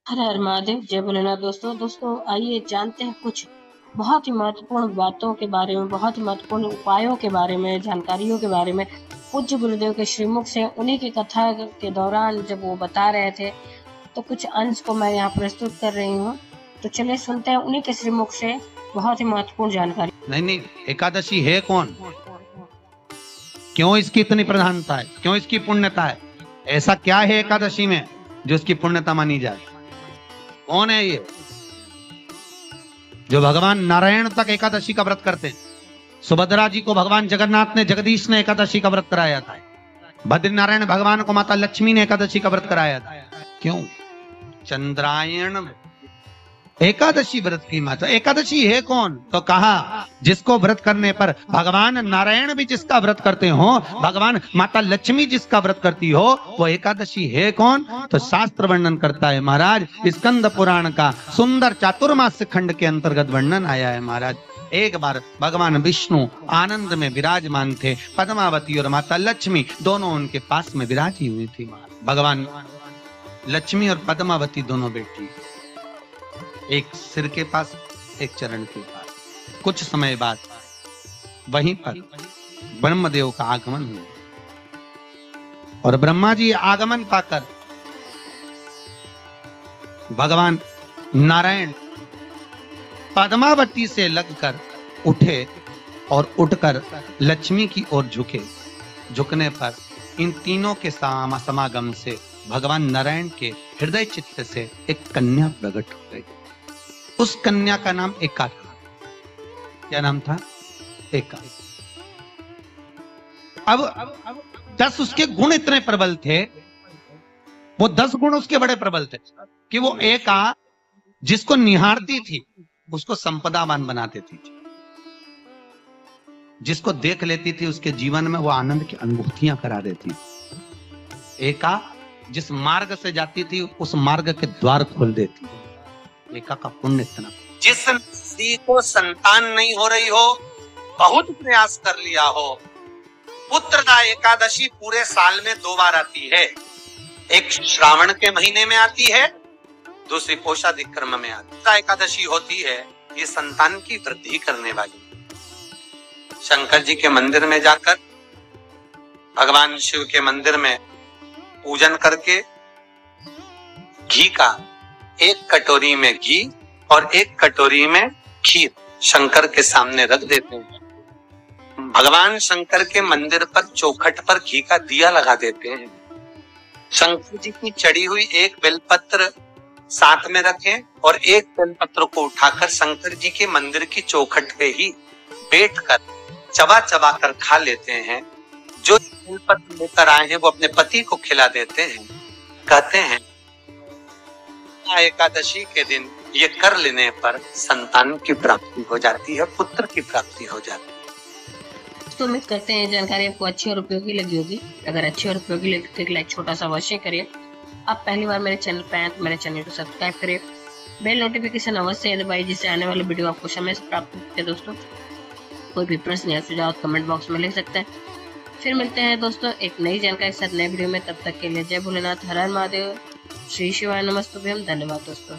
हर हर महादेव, जय भोलेनाथ। दोस्तों आइए जानते हैं कुछ बहुत ही महत्वपूर्ण बातों के बारे में, बहुत ही महत्वपूर्ण उपायों के बारे में, जानकारियों के बारे में। पूज्य गुरुदेव के श्रीमुख से उन्हीं की कथा के दौरान जब वो बता रहे थे, तो कुछ अंश को मैं यहाँ प्रस्तुत कर रही हूँ। तो चलिए सुनते हैं उन्हीं के श्रीमुख से बहुत ही महत्वपूर्ण जानकारी। नहीं, एकादशी है कौन? क्यों इसकी इतनी प्रधानता है? क्यों इसकी पुण्यता है? ऐसा क्या है एकादशी में जो इसकी पुण्यता मानी जाए? कौन है ये जो भगवान नारायण तक एकादशी का व्रत करते हैं? सुभद्रा जी को भगवान जगन्नाथ ने, जगदीश ने एकादशी का व्रत कराया था। बद्री नारायण भगवान को माता लक्ष्मी ने एकादशी का व्रत कराया था। क्यों? चंद्रायण एकादशी व्रत की माता। एकादशी है कौन? तो कहा जिसको व्रत करने पर भगवान नारायण भी जिसका व्रत करते हो, भगवान माता लक्ष्मी जिसका व्रत करती हो, वो एकादशी है कौन? तो शास्त्र वर्णन करता है महाराज। स्कंद पुराण का सुंदर चातुर्मास खंड के अंतर्गत वर्णन आया है महाराज। एक बार भगवान विष्णु आनंद में विराजमान थे। पद्मावती और माता लक्ष्मी दोनों उनके पास में विराजी हुई थी। भगवान लक्ष्मी और पद्मावती दोनों बेटी, एक सिर के पास, एक चरण के पास। कुछ समय बाद वहीं पर ब्रह्मदेव का आगमन हुआ और ब्रह्मा जी आगमन पाकर भगवान नारायण पद्मावती से लगकर उठे और उठकर लक्ष्मी की ओर झुके। झुकने पर इन तीनों के समागम से भगवान नारायण के हृदय चित्त से एक कन्या प्रकट हो गई। उस कन्या का नाम एका था। क्या नाम था? एका। अब 10 उसके गुण इतने प्रबल थे, वो 10 गुण उसके बड़े प्रबल थे कि वो एका जिसको निहारती थी उसको संपदावान बना देती थी। जिसको देख लेती थी उसके जीवन में वो आनंद की अनुभूतियां करा देती थी। एका जिस मार्ग से जाती थी उस मार्ग के द्वार खोल देती थी। एका का पुण्य इतना। जिस स्त्री को संतान नहीं हो रही हो, बहुत प्रयास कर लिया हो, पुत्रदा एकादशी पूरे साल में 2 बार आती है। एक श्रावण के महीने में आती है, दूसरी पोषाधिक्रम में आती है। एकादशी होती है ये संतान की वृद्धि करने वाली। शंकर जी के मंदिर में जाकर, भगवान शिव के मंदिर में पूजन करके घी का, एक कटोरी में घी और एक कटोरी में खीर शंकर के सामने रख देते हैं। भगवान शंकर के मंदिर पर चौखट पर घी का दिया लगा देते हैं। शंकर जी की चढ़ी हुई एक बेलपत्र साथ में रखें और एक बेलपत्र को उठाकर शंकर जी के मंदिर की चौखट पे ही बैठकर चबा चबा कर खा लेते हैं। जो बेलपत्र लेकर आए हैं वो अपने पति को खिला देते हैं। कहते हैं एकादशी के दिन ये कर लेने पर संतान की प्राप्ति हो जाती है, पुत्र की प्राप्ति हो जाती है। तो उम्मीद करते हैं जानकारी आपको अच्छी और उपयोगी लगी होगी। अगर अच्छी और उपयोगी लगी तो एक लाइक छोटा सा अवश्य करिए। आप पहली बार मेरे चैनल पे आए तो मेरे चैनल को सब्सक्राइब करिए। बेल नोटिफिकेशन अवश्य दबाइए जिससे आने वाले वीडियो आपको समय से प्राप्त होते हैं। दोस्तों कोई भी प्रश्न या सुझाव कमेंट बॉक्स में लिख सकते हैं। फिर मिलते हैं दोस्तों एक नई जानकारी के साथ नए वीडियो में। तब तक के लिए जय भोलेनाथ, हर हर महादेव, श्री शिवाय नमस्तुभ्यम। धन्यवाद दोस्तों।